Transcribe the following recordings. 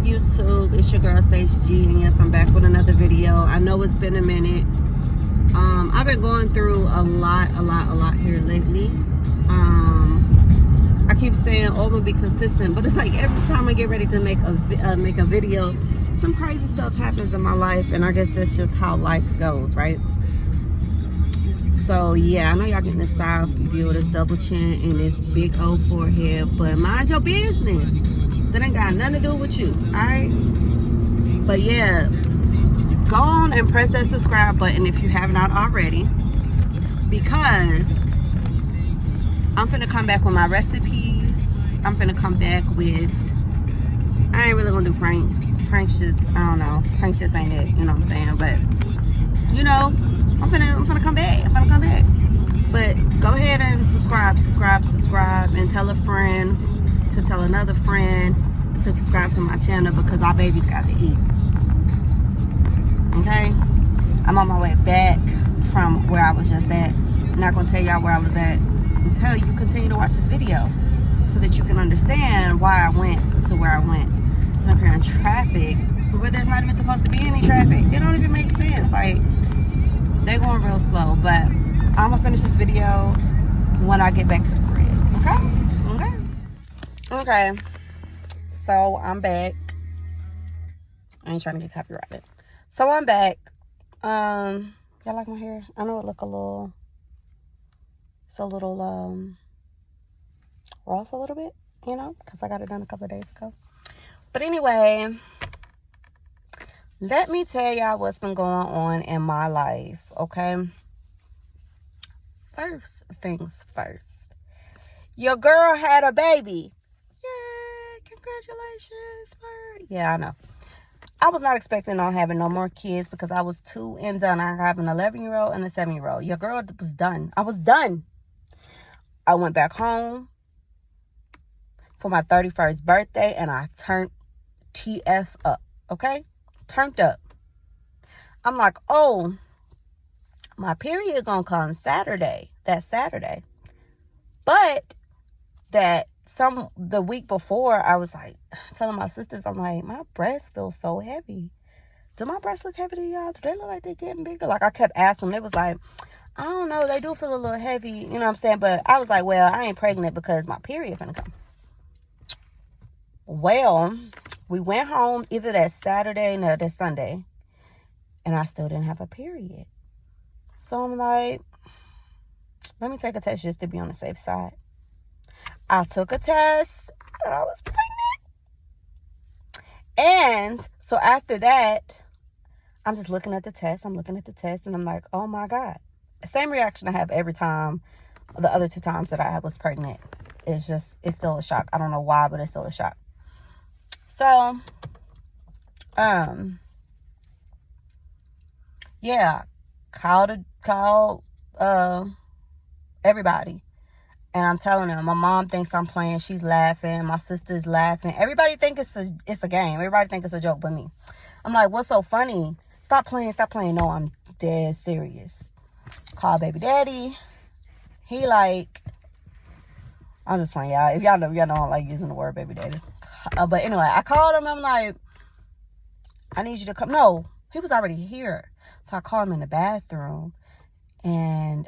YouTube? It's your girl Stage G, and yes, I'm back with another video. I know it's been a minute. I've been going through a lot here lately. I keep saying, oh, I'm gonna be consistent, but it's like every time I get ready to make a video, some crazy stuff happens in my life, and I guess that's just how life goes, right? So yeah, I know y'all getting this side view of this double chin and this big old forehead, but mind your business. That ain't got nothing to do with you, alright? But yeah, go on and press that subscribe button if you have not already, because I'm finna come back with my recipes. I'm finna come back with, I ain't really gonna do pranks. Pranks just, I don't know, pranks just ain't it, you know what I'm saying? But, you know, I'm finna come back. I'm finna come back. But go ahead and subscribe, and tell a friend to tell another friend to subscribe to my channel, because our baby's got to eat. Okay? I'm on my way back from where I was just at. I'm not gonna tell y'all where I was at until you continue to watch this video, so that you can understand why I went to where I went. I'm sitting up here in traffic, but where there's not even supposed to be any traffic. It don't even make sense. Like, they're going real slow, but I'm gonna finish this video when I get back to the crib. Okay. So I'm back. I ain't trying to get copyrighted. So I'm back. Y'all like my hair? I know it look it's a little rough a little bit, you know, because I got it done a couple of days ago. But anyway, let me tell y'all what's been going on in my life, okay? First things first. Your girl had a baby. Yay, congratulations. Yeah, I know. I was not expecting on having no more kids, because I was too and done. I have an 11-year-old and a 7-year-old. Your girl was done. I was done. I went back home for my 31st birthday, and I turned TF up, okay? Turned up. I'm like, oh, my period gonna come Saturday. That Saturday. But the week before, I was like telling my sisters, I'm like, my breasts feel so heavy. Do my breasts look heavy to y'all? Do they look like they're getting bigger? Like, I kept asking them. They was like, I don't know. They do feel a little heavy. You know what I'm saying? But I was like, well, I ain't pregnant because my period finna come. Well, we went home either that Saturday or that Sunday, and I still didn't have a period. So I'm like, let me take a test just to be on the safe side. I took a test, and I was pregnant. And so after that, I'm just looking at the test. I'm looking at the test, and I'm like, oh my God. Same reaction I have every time, the other 2 times that I was pregnant. It's still a shock. I don't know why, but it's still a shock. So, yeah, call everybody. And I'm telling them, my mom thinks I'm playing. She's laughing. My sister's laughing. Everybody thinks it's a game. Everybody thinks it's a joke but me. I'm like, what's so funny? Stop playing. No, I'm dead serious. Call baby daddy. He like, I'm just playing, y'all. If y'all know I don't like using the word baby daddy. But anyway, I called him. I'm like, I need you to come. No, he was already here. So I called him in the bathroom. And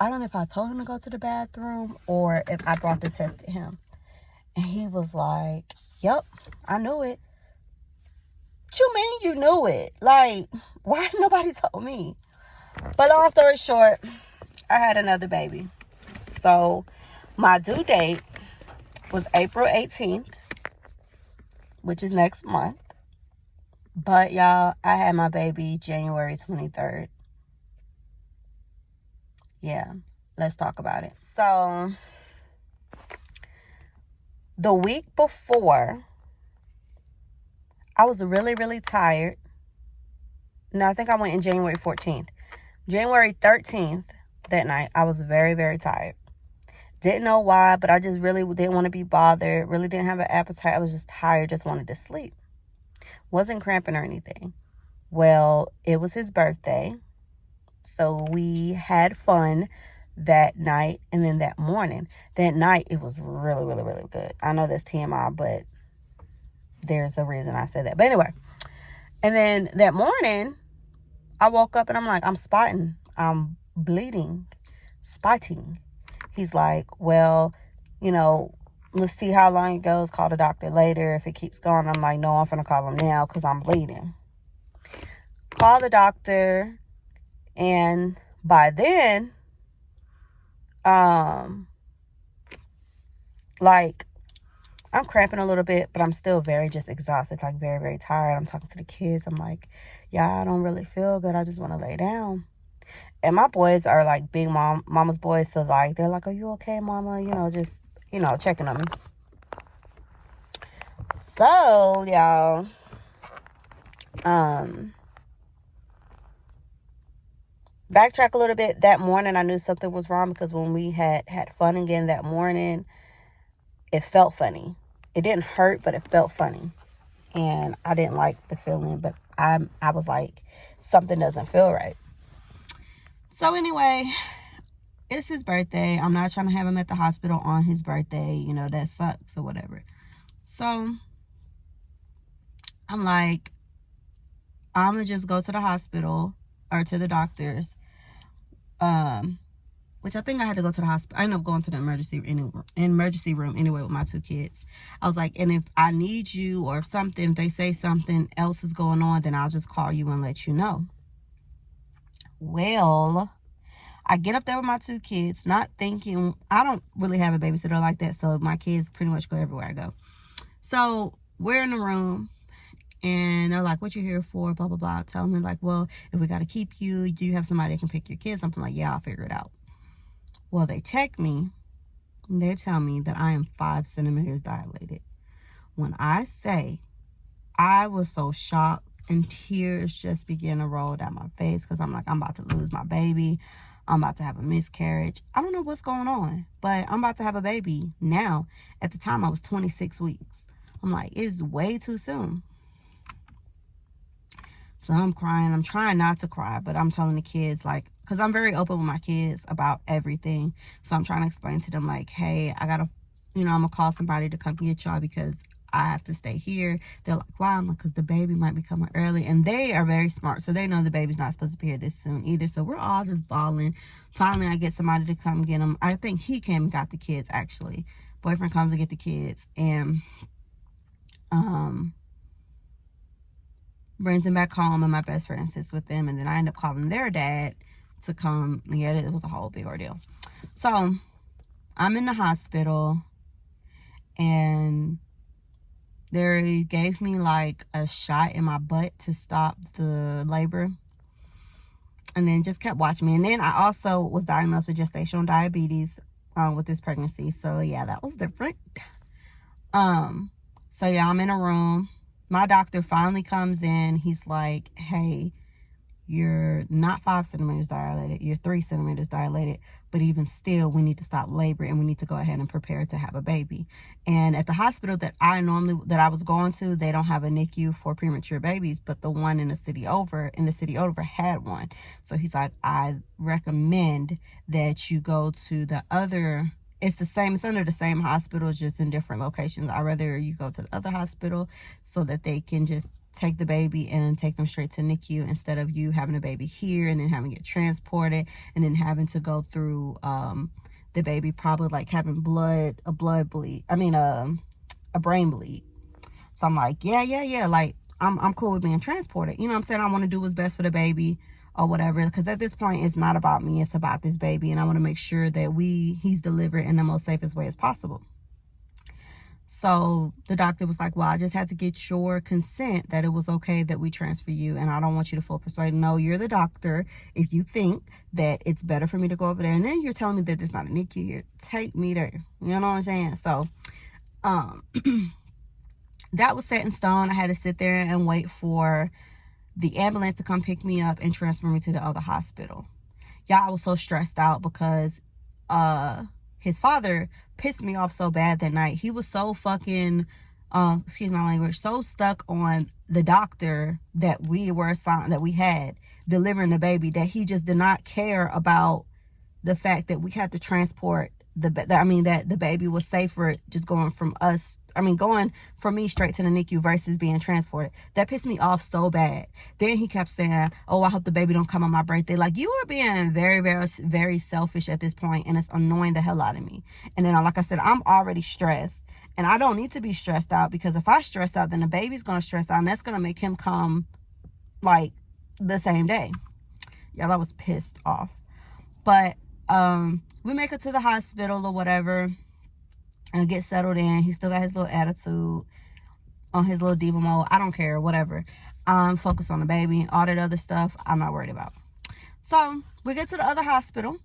I don't know if I told him to go to the bathroom or if I brought the test to him. And he was like, yep, I knew it. What you mean you knew it? Like, why nobody told me? But long story short, I had another baby. So my due date was April 18th, which is next month. But y'all, I had my baby January 23rd. Yeah, let's talk about it. So the week before, I was really, really tired. No, I think I went in January 14th. January 13th, that night, I was very, very tired. Didn't know why, but I just really didn't want to be bothered. Really didn't have an appetite. I was just tired, just wanted to sleep. Wasn't cramping or anything. Well, it was his birthday. So we had fun that night, and then that morning. That night, it was really, really, really good. I know that's TMI, but there's a reason I said that. But anyway, and then that morning, I woke up and I'm like, I'm spotting. I'm bleeding. Spotting. He's like, well, you know, let's see how long it goes. Call the doctor later. If it keeps going, I'm like, no, I'm finna call him now because I'm bleeding. Call the doctor. And by then, like, I'm cramping a little bit, but I'm still very just exhausted, like very, very tired. I'm talking to the kids. I'm like, yeah, I don't really feel good. I just want to lay down. And my boys are like big mama's boys. So like, they're like, are you okay, mama? You know, just, you know, checking on me. So, y'all, backtrack a little bit. That morning, I knew something was wrong because when we had fun again that morning, it felt funny. It didn't hurt, but it felt funny. And I didn't like the feeling, but I was like, something doesn't feel right. So anyway, it's his birthday. I'm not trying to have him at the hospital on his birthday. You know, that sucks or whatever. So I'm like, I'm going to just go to the hospital or to the doctor's. Which I think I had to go to the hospital. I ended up going to the emergency room anyway with my 2 kids. I was like, and if I need you or if something, if they say something else is going on, then I'll just call you and let you know. Well, I get up there with my 2 kids, not thinking, I don't really have a babysitter like that, so my kids pretty much go everywhere I go. So we're in the room, and they're like, what you here for, blah, blah, blah. Tell me, like, well, if we got to keep you, do you have somebody that can pick your kids? I'm like, yeah, I'll figure it out. Well, they check me, and they tell me that I am 5 centimeters dilated. When I say I was so shocked and tears just began to roll down my face because I'm like, I'm about to lose my baby. I'm about to have a miscarriage. I don't know what's going on, but I'm about to have a baby now. At the time, I was 26 weeks. I'm like, it's way too soon. So I'm crying. I'm trying not to cry, but I'm telling the kids, like, because I'm very open with my kids about everything. So I'm trying to explain to them, like, hey, I got to, you know, I'm going to call somebody to come get y'all because I have to stay here. They're like, why? I'm like, because the baby might be coming early. And they are very smart. So they know the baby's not supposed to be here this soon either. So we're all just bawling. Finally, I get somebody to come get them. I think he came and got the kids, actually. Boyfriend comes to get the kids. And, brings them back home, and my best friend sits with them, and then I end up calling their dad to come. Yeah, it was a whole big ordeal. So I'm in the hospital, and they gave me like a shot in my butt to stop the labor, and then just kept watching me. And then I also was diagnosed with gestational diabetes with this pregnancy. So yeah, that was different. So yeah, I'm in a room. My doctor finally comes in. He's like, hey, you're not 5 centimeters dilated. You're 3 centimeters dilated. But even still, we need to stop labor and we need to go ahead and prepare to have a baby. And at the hospital that I was going to, they don't have a NICU for premature babies, but the one in the city over had one. So he's like, I recommend that you go to the other. It's under the same hospital, just in different locations. I'd rather you go to the other hospital so that they can just take the baby and take them straight to NICU instead of you having a baby here and then having it transported and then having to go through the baby probably like having a brain bleed. So I'm like, yeah. Like, I'm cool with being transported. You know what I'm saying? I want to do what's best for the baby or whatever. Because at this point, it's not about me. It's about this baby. And I want to make sure that he's delivered in the most safest way as possible. So the doctor was like, well, I just had to get your consent that it was okay that we transfer you. And I don't want you to feel persuaded. No, you're the doctor. If you think that it's better for me to go over there, and then you're telling me that there's not a NICU here, take me there. You know what I'm saying? So, that was set in stone. I had to sit there and wait for the ambulance to come pick me up and transfer me to the other hospital. Y'all, I was so stressed out because his father pissed me off so bad that night. He was so fucking, excuse my language, so stuck on the doctor that we were assigned, that we had delivering the baby, that he just did not care about the fact that we had to transport that the baby was safer just going from me straight to the NICU versus being transported. That pissed me off so bad. Then he kept saying, oh, I hope the baby don't come on my birthday. Like, you are being very, very, very selfish at this point, and it's annoying the hell out of me. And then, like I said, I'm already stressed, and I don't need to be stressed out, because if I stress out, then the baby's going to stress out, and that's going to make him come, like, the same day. Yeah, I was pissed off. But we make it to the hospital or whatever and get settled in. He still got his little attitude on his little diva mode. I don't care, whatever. Focus on the baby. All that other stuff I'm not worried about. So we get to the other hospital,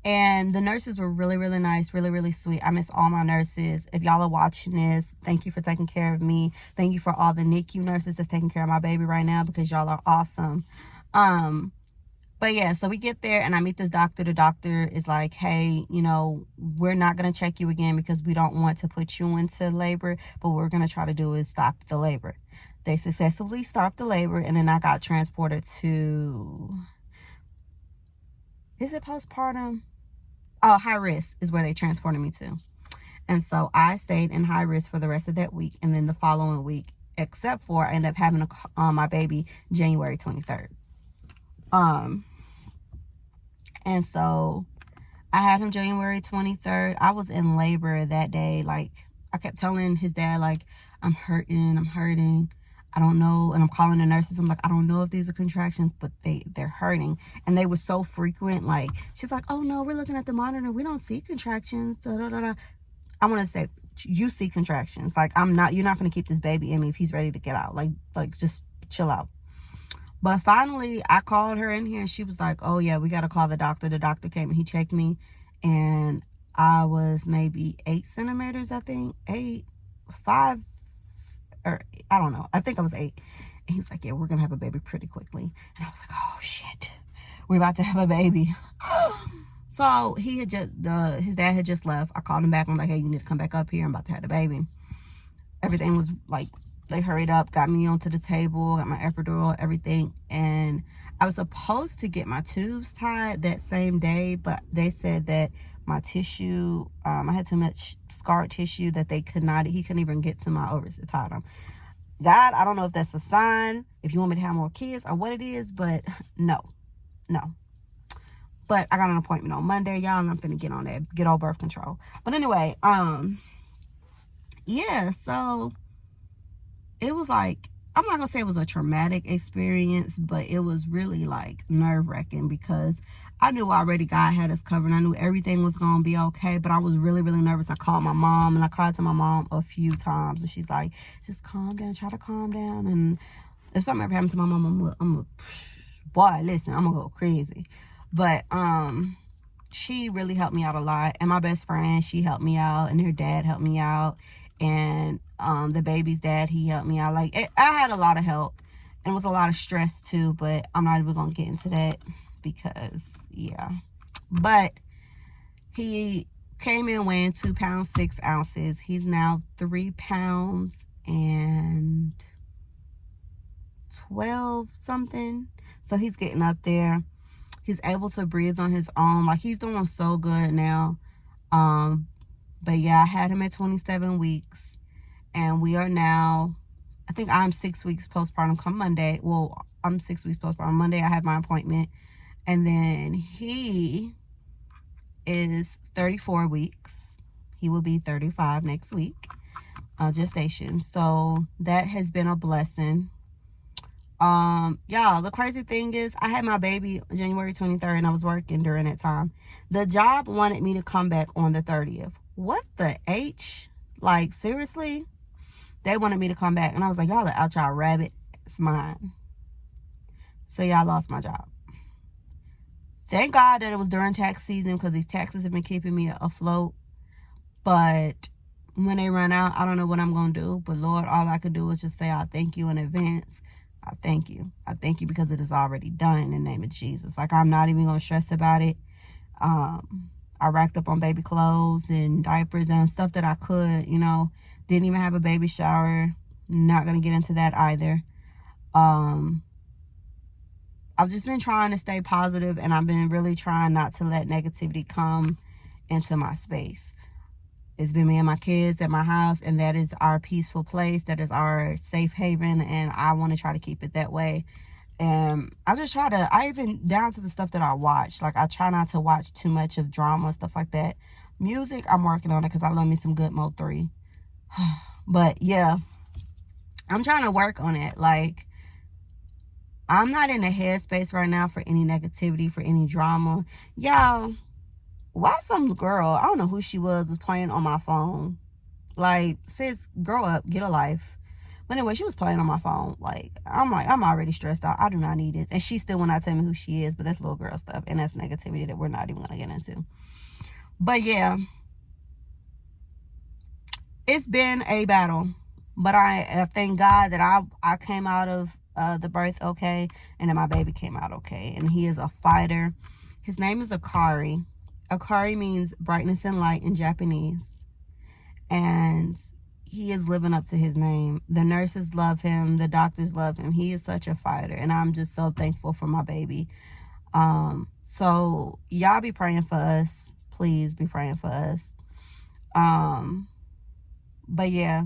and the nurses were really, really nice, really, really sweet. I miss all my nurses. If y'all are watching this, thank you for taking care of me. Thank you for all the NICU nurses that's taking care of my baby right now, because y'all are awesome. But yeah, so we get there and I meet this doctor. The doctor is like, hey, we're not going to check you again because we don't want to put you into labor. But what we're going to try to do is stop the labor. They successfully stopped the labor, and then I got transported to, is it postpartum? Oh, high risk is where they transported me to. And so I stayed in high risk for the rest of that week. And then the following week, except for I ended up having my baby January 23rd. And so I had him January 23rd. I was in labor that day. Like, I kept telling his dad, like, I'm hurting. I don't know. And I'm calling the nurses. I'm like, I don't know if these are contractions, but they're hurting. And they were so frequent. Like, she's like, oh no, we're looking at the monitor. We don't see contractions. Da, da, da, da. I want to say, you see contractions. Like, you're not going to keep this baby in me if he's ready to get out. Like just chill out. But finally, I called her in here, and she was like, oh, yeah, we got to call the doctor. The doctor came and he checked me, and I was maybe 8 centimeters, I think. 5, or I don't know. I think I was 8. And he was like, yeah, we're going to have a baby pretty quickly. And I was like, oh, shit. We're about to have a baby. So his dad had just left. I called him back. I'm like, hey, you need to come back up here. I'm about to have a baby. Everything was like, they hurried up, got me onto the table, got my epidural, everything. And I was supposed to get my tubes tied that same day, but they said that my tissue, I had too much scar tissue that he couldn't even get to my ovaries to tie them. God, I don't know if that's a sign, if you want me to have more kids or what it is, but no. But I got an appointment on Monday, y'all, and I'm finna get on that, get on birth control. But anyway, yeah, so it was like, I'm not gonna say it was a traumatic experience, but it was really like nerve-wracking, because I knew already God had us covered. I knew everything was gonna be okay, but I was really, really nervous. I called my mom, and I cried to my mom a few times, and she's like, just calm down, try to calm down. And if something ever happened to my mom, I'm gonna go crazy. But she really helped me out a lot, and my best friend, she helped me out, and her dad helped me out, and the baby's dad, he helped me out. Like, I had a lot of help, and it was a lot of stress too, but I'm not even gonna get into that, because yeah. But he came in weighing 2 pounds 6 ounces. He's now 3 pounds and 12 something, so he's getting up there. He's able to breathe on his own. Like, he's doing so good now. But yeah, I had him at 27 weeks, and we are now, I think I'm 6 weeks postpartum come Monday. Well, I'm 6 weeks postpartum. Monday I have my appointment. And then he is 34 weeks. He will be 35 next week, gestation. So that has been a blessing. Y'all, the crazy thing is, I had my baby January 23rd, and I was working during that time. The job wanted me to come back on the 30th. What the H? Like, seriously? They wanted me to come back, and I was like, y'all are out y'all rabbit. It's mine. So yeah, I lost my job. Thank God that it was during tax season, because these taxes have been keeping me afloat. But when they run out, I don't know what I'm going to do. But Lord, all I could do is just say, I thank you in advance. I thank you. I thank you because it is already done in the name of Jesus. Like, I'm not even going to stress about it. I racked up on baby clothes and diapers and stuff that I could, Didn't even have a baby shower. Not going to get into that either. I've just been trying to stay positive, and I've been really trying not to let negativity come into my space. It's been me and my kids at my house, and that is our peaceful place. That is our safe haven, and I want to try to keep it that way. And I just try to, I even, down to the stuff that I watch, like I try not to watch too much of drama, stuff like that. Music, I'm working on it because I love me some good Mo3. But yeah, I'm trying to work on it. Like, I'm not in a headspace right now for any negativity, for any drama. Y'all, why some girl, I don't know who she was playing on my phone? Like, sis, grow up, get a life. But anyway, she was playing on my phone. Like, I'm already stressed out. I do not need it. And she still will not tell me who she is, but that's little girl stuff. And that's negativity that we're not even going to get into. But yeah, it's been a battle. But I thank God that I came out of the birth okay. And then my baby came out okay. And he is a fighter. His name is Akari. Akari means brightness and light in Japanese. And he is living up to his name. The nurses love him. The doctors love him. He is such a fighter. And I'm just so thankful for my baby. So y'all be praying for us. Please be praying for us. But yeah,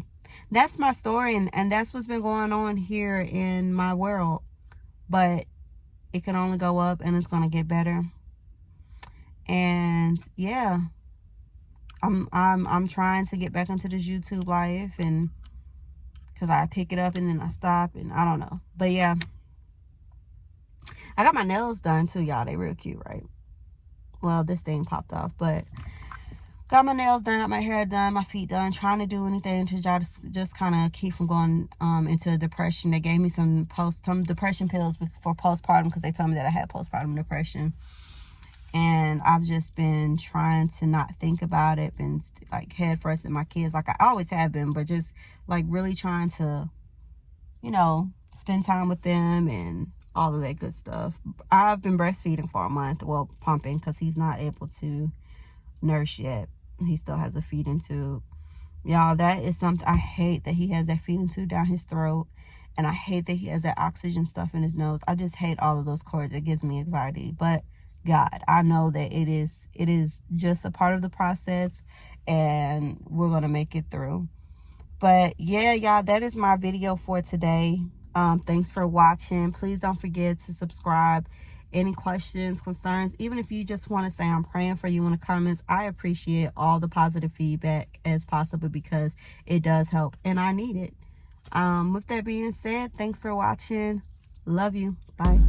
that's my story. And that's what's been going on here in my world. But it can only go up, and it's going to get better. And yeah, I'm trying to get back into this YouTube life, and because I pick it up and then I stop, and I don't know. But yeah, I got my nails done too, y'all. They real cute, right? Well, this thing popped off, but got my nails done, got my hair done, my feet done. Trying to do anything to just kind of keep from going into depression. They gave me some depression pills for postpartum because they told me that I had postpartum depression. And I've just been trying to not think about it, been like head first in my kids, like I always have been, but just like really trying to, you know, spend time with them and all of that good stuff. I've been breastfeeding for a month, well, pumping, because he's not able to nurse yet. He still has a feeding tube. Y'all, that is something, I hate that he has that feeding tube down his throat, and I hate that he has that oxygen stuff in his nose. I just hate all of those cords. It gives me anxiety. But God, I know that it is just a part of the process, and we're going to make it through. But yeah, y'all, that is my video for today. Thanks for watching. Please don't forget to subscribe. Any questions, concerns, even if you just want to say I'm praying for you in the comments, I appreciate all the positive feedback as possible, because it does help and I need it. With that being said, thanks for watching. Love you. Bye.